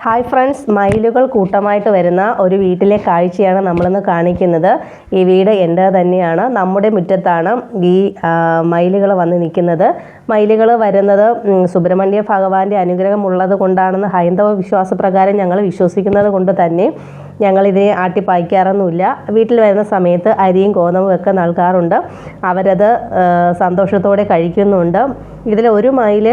Hi friends, മയിലുകൾ കൂട്ടമായിട്ട് വരുന്ന ഒരു വീട്ടിലെ കാഴ്ചയാണ് നമ്മളിന്ന് കാണിക്കുന്നത്. ഈ വീട് എൻ്റെ തന്നെയാണ്. നമ്മുടെ മുറ്റത്താണ് ഈ മയിലുകൾ വന്ന് നിൽക്കുന്നത്. മയിലുകൾ വരുന്നത് സുബ്രഹ്മണ്യ ഭഗവാന്റെ അനുഗ്രഹമുള്ളത് കൊണ്ടാണെന്ന് ഹൈന്ദവ വിശ്വാസപ്രകാരം ഞങ്ങൾ വിശ്വസിക്കുന്നത് കൊണ്ട് തന്നെ ഞങ്ങളിതിനെ ആട്ടിപ്പായിക്കാറൊന്നുമില്ല. വീട്ടിൽ വരുന്ന സമയത്ത് അരിയും ഗോതമ്പും ഒക്കെ നൽകാറുണ്ട്. അവരത് സന്തോഷത്തോടെ കഴിക്കുന്നുണ്ട്. ഇതിൽ ഒരു മയിൽ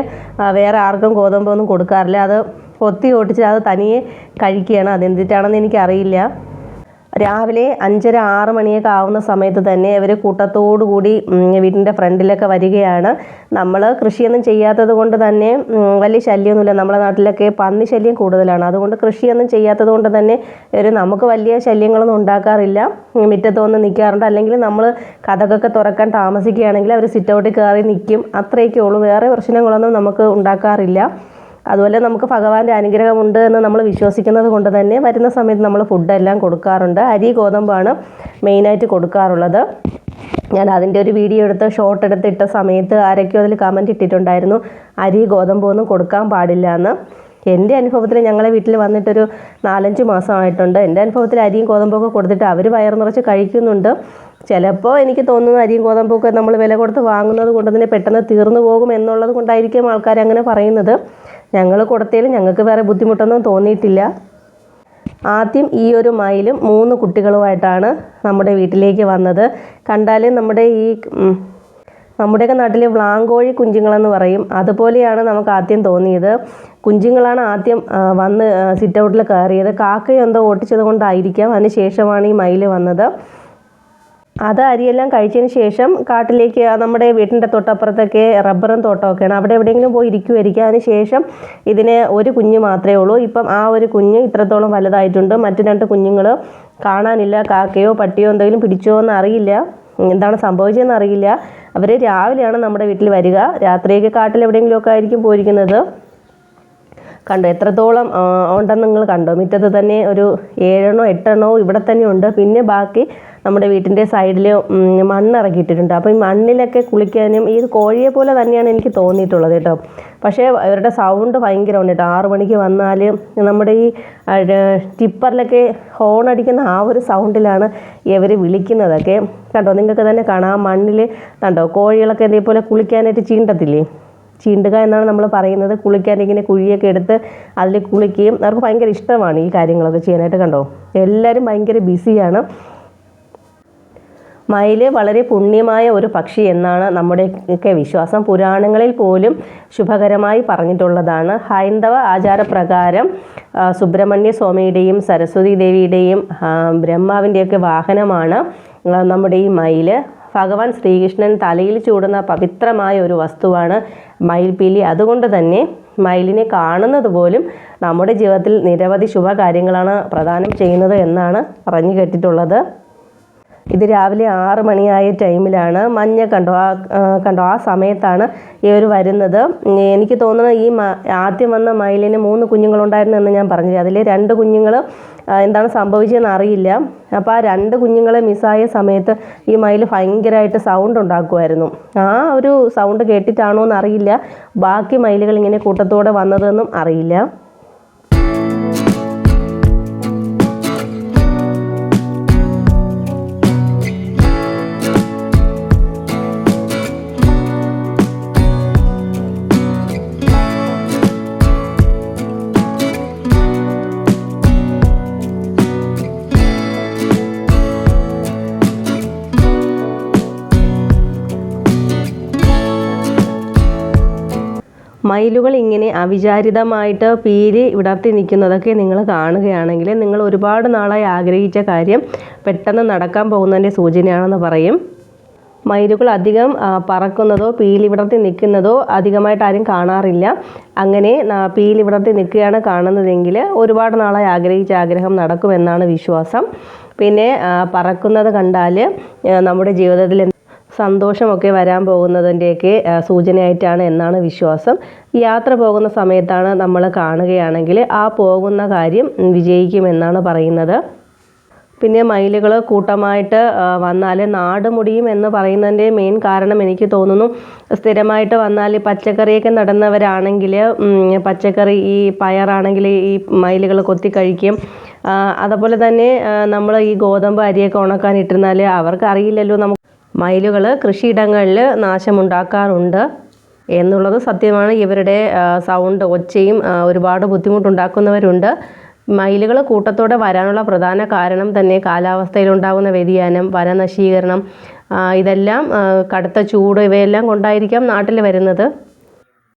വേറെ ആർക്കും ഗോതമ്പൊന്നും കൊടുക്കാറില്ല. അത് കൊത്തി ഓട്ടിച്ച് അത് തനിയെ കഴിക്കുകയാണ്. അതെന്തിട്ടാണെന്ന് എനിക്കറിയില്ല. രാവിലെ 5:30-6 മണിയൊക്കെ ആവുന്ന സമയത്ത് തന്നെ ഇവർ കൂട്ടത്തോടു കൂടി വീടിൻ്റെ ഫ്രണ്ടിലൊക്കെ വരികയാണ്. നമ്മൾ കൃഷിയൊന്നും ചെയ്യാത്തത് കൊണ്ട് തന്നെ വലിയ ശല്യമൊന്നുമില്ല. നമ്മുടെ നാട്ടിലൊക്കെ പന്നി ശല്യം കൂടുതലാണ്. അതുകൊണ്ട് കൃഷിയൊന്നും ചെയ്യാത്തത് കൊണ്ട് തന്നെ നമുക്ക് വലിയ ശല്യങ്ങളൊന്നും ഉണ്ടാക്കാറില്ല. മുറ്റത്ത് വന്ന് നിൽക്കാറുണ്ട്. അല്ലെങ്കിൽ നമ്മൾ കതകൊക്കെ തുറക്കാൻ താമസിക്കുകയാണെങ്കിൽ അവർ സിറ്റ് ഔട്ടിൽ കയറി നിൽക്കും. അത്രയൊക്കെ ഉള്ളൂ. വേറെ പ്രശ്നങ്ങളൊന്നും നമുക്ക് ഉണ്ടാക്കാറില്ല. അതുപോലെ നമുക്ക് ഭഗവാന്റെ അനുഗ്രഹമുണ്ട് എന്ന് നമ്മൾ വിശ്വസിക്കുന്നത് കൊണ്ട് തന്നെ വരുന്ന സമയത്ത് നമ്മൾ ഫുഡെല്ലാം കൊടുക്കാറുണ്ട്. അരി ഗോതമ്പാണ് മെയിനായിട്ട് കൊടുക്കാറുള്ളത്. ഞാൻ അതിൻ്റെ ഒരു വീഡിയോ എടുത്ത് ഷോർട്ട് എടുത്തിട്ട സമയത്ത് ആരൊക്കെയോ അതിൽ കമൻറ്റ് ഇട്ടിട്ടുണ്ടായിരുന്നു, അരി ഗോതമ്പൊന്നും കൊടുക്കാൻ പാടില്ല എന്ന്. എൻ്റെ അനുഭവത്തിൽ ഞങ്ങളെ വീട്ടിൽ വന്നിട്ടൊരു 4-5 മാസമായിട്ടുണ്ട്. എൻ്റെ അനുഭവത്തിൽ അരിയും ഗോതമ്പൊക്കെ കൊടുത്തിട്ട് അവർ വയറ് നിറച്ച് കഴിക്കുന്നുണ്ട്. ചിലപ്പോൾ എനിക്ക് തോന്നുന്നു അരിയും ഗോതമ്പൊക്കെ നമ്മൾ വില കൊടുത്ത് വാങ്ങുന്നത് കൊണ്ട് തന്നെ പെട്ടെന്ന് തീർന്നു പോകും എന്നുള്ളത് കൊണ്ടായിരിക്കും ആൾക്കാർ അങ്ങനെ പറയുന്നത്. ഞങ്ങൾ കൊടുത്തതിൽ ഞങ്ങൾക്ക് വേറെ ബുദ്ധിമുട്ടൊന്നും തോന്നിയിട്ടില്ല. ആദ്യം ഈ ഒരു മയിലും 3 കുട്ടികളുമായിട്ടാണ് നമ്മുടെ വീട്ടിലേക്ക് വന്നത്. കണ്ടാൽ നമ്മുടെയൊക്കെ നാട്ടിൽ വ്ലാങ്കോഴി കുഞ്ഞുങ്ങളെന്ന് പറയും. അതുപോലെയാണ് നമുക്ക് ആദ്യം തോന്നിയത്. കുഞ്ഞുങ്ങളാണ് ആദ്യം വന്ന് സിറ്റ് ഔട്ടിൽ കയറിയത്. കാക്കയെന്തോ ഓട്ടിച്ചത് കൊണ്ടായിരിക്കാം. അതിന് ശേഷമാണ് ഈ മയിൽ വന്നത്. അത് അരിയെല്ലാം കഴിച്ചതിന് ശേഷം കാട്ടിലേക്ക്, നമ്മുടെ വീട്ടിൻ്റെ തൊട്ടപ്പുറത്തൊക്കെ റബ്ബറും തോട്ടമൊക്കെയാണ്, അവിടെ എവിടെയെങ്കിലും പോയി ഇരിക്കുമായിരിക്കും. അതിന് ശേഷം ഇതിന് ഒരു കുഞ്ഞ് മാത്രമേ ഉള്ളൂ. ഇപ്പം ആ ഒരു കുഞ്ഞ് ഇത്രത്തോളം വലുതായിട്ടുണ്ട്. മറ്റു 2 കുഞ്ഞുങ്ങൾ കാണാനില്ല. കാക്കയോ പട്ടിയോ എന്തെങ്കിലും പിടിച്ചോ എന്ന് അറിയില്ല. എന്താണ് സംഭവിച്ചതെന്ന് അറിയില്ല. അവർ രാവിലെയാണ് നമ്മുടെ വീട്ടിൽ വരിക. രാത്രിയൊക്കെ കാട്ടിൽ എവിടെയെങ്കിലുമൊക്കെ ആയിരിക്കും പോയിരിക്കുന്നത്. കണ്ടോ എത്രത്തോളം ഉണ്ടെന്ന് നിങ്ങൾ കണ്ടോ? മുറ്റത്ത് തന്നെ ഒരു 7-8 ഇവിടെ തന്നെ ഉണ്ട്. പിന്നെ ബാക്കി നമ്മുടെ വീട്ടിൻ്റെ സൈഡിൽ മണ്ണിറക്കിയിട്ടിട്ടുണ്ട്. അപ്പോൾ ഈ മണ്ണിലൊക്കെ കുളിക്കാനും ഈ കോഴിയെ പോലെ തന്നെയാണ് എനിക്ക് തോന്നിയിട്ടുള്ളത് കേട്ടോ. പക്ഷേ അവരുടെ സൗണ്ട് ഭയങ്കരമാണ് കേട്ടോ. 6 മണിക്ക് വന്നാൽ നമ്മുടെ ഈ ടിപ്പറിലൊക്കെ ഹോൺ അടിക്കുന്ന ആ ഒരു സൗണ്ടിലാണ് ഇവർ വിളിക്കുന്നതൊക്കെ. കണ്ടോ, നിങ്ങൾക്ക് തന്നെ കാണാം. മണ്ണിൽ കണ്ടോ കോഴികളൊക്കെ ഇതേപോലെ കുളിക്കാനായിട്ട് ചീണ്ടുക എന്നാണ് നമ്മൾ പറയുന്നത്. കുളിക്കാൻ ഇങ്ങനെ കുഴിയൊക്കെ എടുത്ത് അതിൽ കുളിക്കുകയും അവർക്ക് ഭയങ്കര ഇഷ്ടമാണ് ഈ കാര്യങ്ങളൊക്കെ ചെയ്യാനായിട്ട്. കണ്ടോ, എല്ലാവരും ഭയങ്കര ബിസിയാണ്. മയിൽ വളരെ പുണ്യമായ ഒരു പക്ഷി എന്നാണ് നമ്മുടെയൊക്കെ വിശ്വാസം. പുരാണങ്ങളിൽ പോലും ശുഭകരമായി പറഞ്ഞിട്ടുള്ളതാണ്. ഹൈന്ദവ ആചാരപ്രകാരം സുബ്രഹ്മണ്യ സ്വാമിയുടെയും സരസ്വതി ദേവിയുടെയും ബ്രഹ്മാവിൻ്റെയൊക്കെ വാഹനമാണ് നമ്മുടെ ഈ മയിൽ. ഭഗവാൻ ശ്രീകൃഷ്ണൻ തലയിൽ ചൂടുന്ന പവിത്രമായ ഒരു വസ്തുവാണ് മയിൽപ്പീലി. അതുകൊണ്ട് തന്നെ മയിലിനെ കാണുന്നത് പോലും നമ്മുടെ ജീവിതത്തിൽ നിരവധി ശുഭകാര്യങ്ങളാണ് പ്രദാനം ചെയ്യുന്നത് എന്നാണ് പറഞ്ഞു കേട്ടിട്ടുള്ളത്. ഇത് രാവിലെ 6 മണിയായ ടൈമിലാണ്. മഞ്ഞ കണ്ടോ ആ സമയത്താണ് ഇവർ വരുന്നത്. എനിക്ക് തോന്നുന്നത് ഈ ആദ്യം വന്ന മയിലിന് 3 കുഞ്ഞുങ്ങളുണ്ടായിരുന്നു എന്ന് ഞാൻ പറഞ്ഞില്ല. അതിൽ 2 കുഞ്ഞുങ്ങൾ എന്താണ് സംഭവിച്ചതെന്ന് അറിയില്ല. അപ്പോൾ ആ 2 കുഞ്ഞുങ്ങളെ മിസ്സായ സമയത്ത് ഈ മയിൽ ഭയങ്കരമായിട്ട് സൗണ്ട് ഉണ്ടാക്കുമായിരുന്നു. ആ ഒരു സൗണ്ട് കേട്ടിട്ടാണോ എന്ന് അറിയില്ല. ബാക്കി മയിലുകൾ ഇങ്ങനെ കൂട്ടത്തോടെ വന്നതെന്നും അറിയില്ല. മയിലുകൾ ഇങ്ങനെ അവിചാരിതമായിട്ട് പീലി വിടർത്തി നിൽക്കുന്നതൊക്കെ നിങ്ങൾ കാണുകയാണെങ്കിൽ നിങ്ങൾ ഒരുപാട് നാളായി ആഗ്രഹിച്ച കാര്യം പെട്ടെന്ന് നടക്കാൻ പോകുന്നതിൻ്റെ സൂചനയാണെന്ന് പറയും. മയിലുകൾ അധികം പറക്കുന്നതോ പീലി വിടർത്തി നിൽക്കുന്നതോ അധികമായിട്ട് ആരും കാണാറില്ല. അങ്ങനെ പീലി വിടർത്തി നിൽക്കുകയാണ് കാണുന്നതെങ്കിൽ ഒരുപാട് നാളായി ആഗ്രഹിച്ച ആഗ്രഹം നടക്കുമെന്നാണ് വിശ്വാസം. പിന്നെ പറക്കുന്നത് കണ്ടാൽ നമ്മുടെ ജീവിതത്തിൽ സന്തോഷമൊക്കെ വരാൻ പോകുന്നതിൻ്റെയൊക്കെ സൂചനയായിട്ടാണ് എന്നാണ് വിശ്വാസം. യാത്ര പോകുന്ന സമയത്താണ് നമ്മൾ കാണുകയാണെങ്കിൽ ആ പോകുന്ന കാര്യം വിജയിക്കുമെന്നാണ് പറയുന്നത്. പിന്നെ മയിലുകൾ കൂട്ടമായിട്ട് വന്നാൽ നാട് മുടിയും എന്ന് പറയുന്നതിൻ്റെ മെയിൻ കാരണം എനിക്ക് തോന്നുന്നു, സ്ഥിരമായിട്ട് വന്നാൽ പച്ചക്കറിയൊക്കെ നടുന്നവരാണെങ്കിൽ പച്ചക്കറി ഈ പയറാണെങ്കിൽ ഈ മയിലുകൾ കൊത്തി കഴിക്കും. അതുപോലെ തന്നെ നമ്മൾ ഈ ഗോതമ്പ് അരിയൊക്കെ ഉണക്കാൻ ഇട്ടിരുന്നാൽ അവർക്ക് അറിയില്ലല്ലോ നമുക്ക് മയിലുകൾ കൃഷിയിടങ്ങളിൽ നാശമുണ്ടാക്കാറുണ്ട് എന്നുള്ളത് സത്യമാണ്. ഇവരുടെ സൗണ്ട് ഒച്ചയും ഒരുപാട് ബുദ്ധിമുട്ടുണ്ടാക്കുന്നവരുണ്ട്. മയിലുകൾ കൂട്ടത്തോടെ വരാനുള്ള പ്രധാന കാരണം തന്നെ കാലാവസ്ഥയിലുണ്ടാകുന്ന വ്യതിയാനം, വനനശീകരണം, ഇതെല്ലാം കടുത്ത ചൂട് ഇവയെല്ലാം കൊണ്ടായിരിക്കാം നാട്ടിൽ വരുന്നത്.